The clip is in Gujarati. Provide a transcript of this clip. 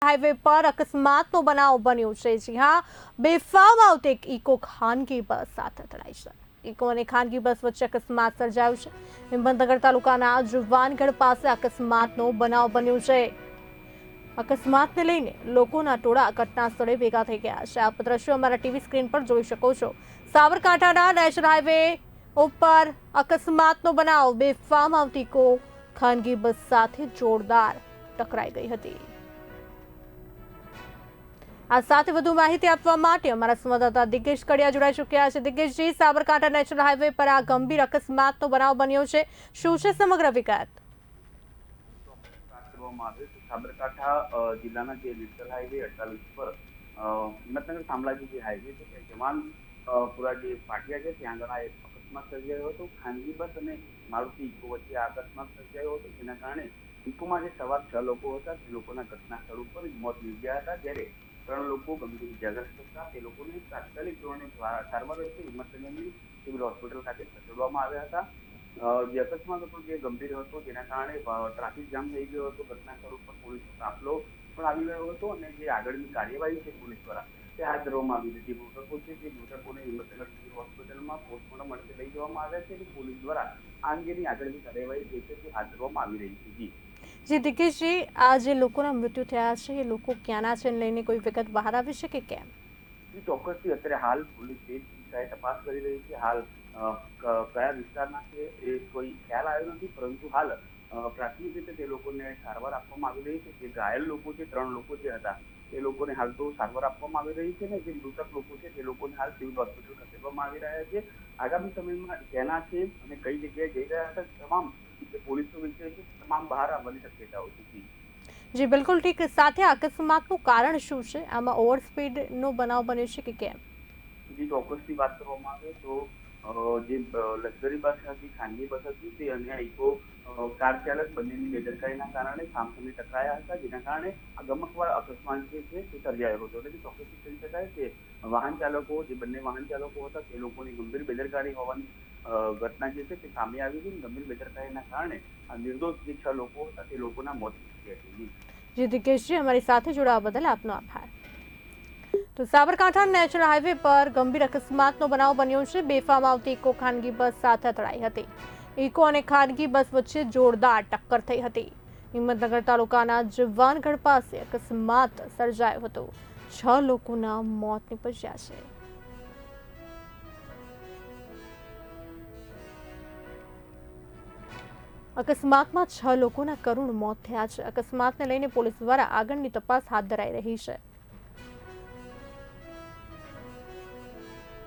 હાઈવે પર અકસ્માતનો બનાવ બન્યો છે। જી હા, બેફામ આવતી એક ઇકો ખાનગી બસ સાથે અથડાઈ છે। ઇકો અને ખાનગી બસ વચ્ચે અકસ્માત સર્જાયો છે। હિંમતનગર તાલુકાના જુવાનગઢ પાસે અકસ્માતનો બનાવ બન્યો છે। અકસ્માતને લઈને લોકોના ટોળા ઘટના સ્થળે ભેગા થઈ ગયા છે। આપ દ્રશ્યો અમારા ટીવી સ્ક્રીન પર જોઈ શકો છો। સાબરકાંઠાના નેશનલ હાઈવે ઉપર અકસ્માતનો બનાવ। બેફામ આવતી ઇકો ખાનગી બસ સાથે જોરદાર ટકરાઈ ગઈ હતી। આ સાથે વધુ માહિતી આપવા માટે અમારા સંવાદદાતા દિગ્ગજ કડિયા જોડાઈ ચૂક્યા છે। દિગ્ગજજી, સાબરકાંઠા નેશનલ હાઈવે પર આ ગંભીર અકસ્માતનો બનાવ બન્યો છે, શું છે સમગ્ર વિગત? સાબરકાંઠા જિલ્લાના જે નેશનલ હાઈવે 48 પર હિંમતનગર શામળાજી જે હાઈવે છે તે જવાનપુરા જે પાટિયા છે ત્યાં આગળ આ એક અકસ્માત સર્જાયો હતો। ખાનગી બસ અને મારુતિ ઇકો વચ્ચે આ અકસ્માત સર્જાયો હતો, જેના કારણે ઇકોમાં જે સવાર 6 લોકો હતા તે લોકોના ઘટના સ્થળ ઉપર મોત નીપજ્યા હતા, જ્યારે 3 લોકો ગંભીર ઇજાગ્રસ્ત હતા। તે લોકોને તાત્કાલિક ધોરણે સારવાર અર્થે હિંમતનગરની સિવિલ હોસ્પિટલ ખાતે ખસેડવામાં આવ્યા હતા। જે અકસ્માત હતો જે ગંભીર હતો, જેના કારણે ટ્રાફિક જામ થઈ ગયો હતો। ઘટના સ્થળ ઉપર પોલીસનો કાફલો પણ આવી ગયો હતો અને જે આગળની કાર્યવાહી છે પોલીસ દ્વારા તે હાથ ધરવામાં આવી હતી। મૃતકો છે તે મૃતકોને હિંમતનગર સિવિલ હોસ્પિટલમાં પોસ્ટમોર્ટમ અર્થે લઈ જવામાં આવ્યા છે અને પોલીસ દ્વારા આ અંગેની આગળની કાર્યવાહી જે છે તે હાથ ધરવામાં આવી રહી છે। જી દિગ્ગજજી, આ જે લોકોના મૃત્યુ થયા છે એ લોકો ક્યાંના છે લઈને કોઈ વિગત બહાર આવી છે કે કેમ? ચોક્કસથી અત્યારે હાલ પોલીસ તે દિશાએ તપાસ કરી રહી છે। હાલ કયા વિસ્તારના છે એ કોઈ ખ્યાલ આવ્યો નથી, પરંતુ હાલ પ્રાથમિક રીતે તે લોકોને સારવાર આપવામાં આવી રહી છે। જે ઘાયલ લોકો છે 3 લોકો જે હતા એ લોકોને હાલ તો સારવાર આપવામાં આવી રહી છે ને જે મૃતક લોકો છે તે લોકોને હાલ સિવિલ હોસ્પિટલ ખસેડવામાં આવી રહ્યા છે। આગામી સમયમાં ક્યાંના છે અને કઈ જગ્યાએ જઈ રહ્યા હતા તમામ જે પોલીસનો વિષય છે તમામ બહાર આવવાની શક્યતાઓ છે। જી બિલકુલ ઠીક। સાથે અકસ્માતનું કારણ શું છે? આમાં ઓવર સ્પીડનો બનાવ બન્યો છે કે કેમ? જે ચોક્કસથી વાત કરવામાં આવે તો જે લક્ઝરી બસ હતી, ખાનગી બસ હતી, તે અને ઇકો કાર ચાલક બંનેની બેદરકારીના કારણે સામસામે ટકરાયા હતા, જેના કારણે આ ગમખ્વાર અકસ્માત જે છે તે સર્જાયો હતો। એટલે ચોક્કસથી કહી શકાય કે વાહન ચાલકો જે બંને વાહન ચાલકો હતા તે લોકોની ગંભીર બેદરકારી હોવાની ઘટના જે છે તે સામે આવી છે। ગંભીર બેદરકારીના કારણે આ નિર્દોષ જે 6 લોકો હતા તે લોકોના મોત નીપજ્યા છે। જી દિગ્ગજજી, અમારી સાથે જોડાવા બદલ આપનો આભાર। તો સાબરકાંઠા નેશનલ હાઈવે પર ગંભીર અકસ્માતનો બનાવ બન્યો છે। બેફામ આવતી ઇકો ખાનગી બસ સાથે અથડાઈ હતી। ઇકો અને ખાનગી બસ વચ્ચે જોરદાર ટક્કર થઈ હતી। હિંમતનગર તાલુકાના જુવાનગઢ પાસે અકસ્માત સર્જાયો હતો। 6 લોકોના મોત નીપજ્યા છે। અકસ્માતમાં 6 લોકોના કરુણ મોત થયા છે। અકસ્માતને લઈને પોલીસ દ્વારા આગળની તપાસ હાથ ધરાઈ રહી છે।